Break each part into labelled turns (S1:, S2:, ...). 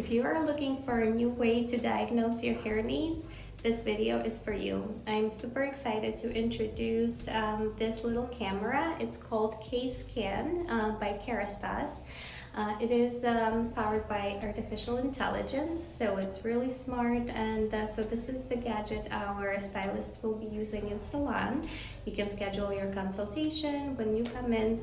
S1: If you are looking for a new way to diagnose your hair needs, this video is for you. I'm super excited to introduce this little camera. It's called K-Scan by Kerastase. It is powered by artificial intelligence, so it's really smart, and so this is the gadget our stylists will be using in Salon. You can schedule your consultation when you come in.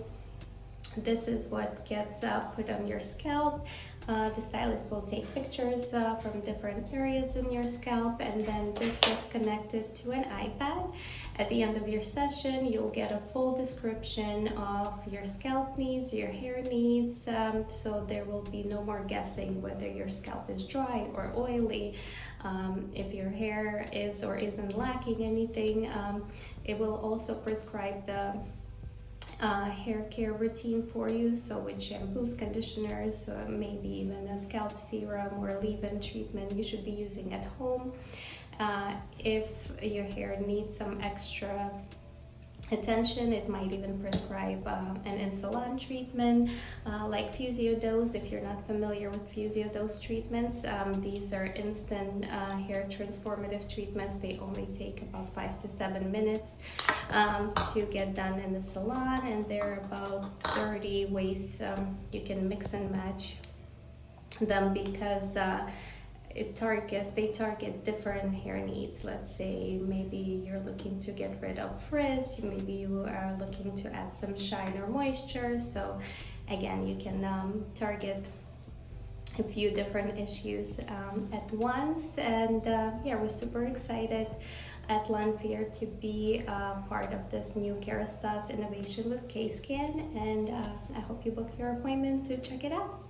S1: This is what gets put on your scalp. The stylist will take pictures from different areas in your scalp, and then this gets connected to an iPad. At the end of your session, you'll get a full description of your scalp needs, your hair needs, so there will be no more guessing whether your scalp is dry or oily. If your hair is or isn't lacking anything, it will also prescribe the hair care routine for you, so with shampoos, conditioners, maybe even a scalp serum or leave-in treatment you should be using at home. If your hair needs some extra attention, it might even prescribe an in-salon treatment like Fusio Dose. If you're not familiar with Fusio Dose treatments, these are instant hair transformative treatments. They only take about 5 to 7 minutes to get done in the salon, and there are about 30 ways you can mix and match them, because they target different hair needs. Let's say maybe you're looking to get rid of frizz, maybe you are looking to add some shine or moisture. So again, you can target a few different issues at once. And yeah, we're super excited at Lanphier to be part of this new Kerastase innovation with K-Scan, and I hope you book your appointment to check it out.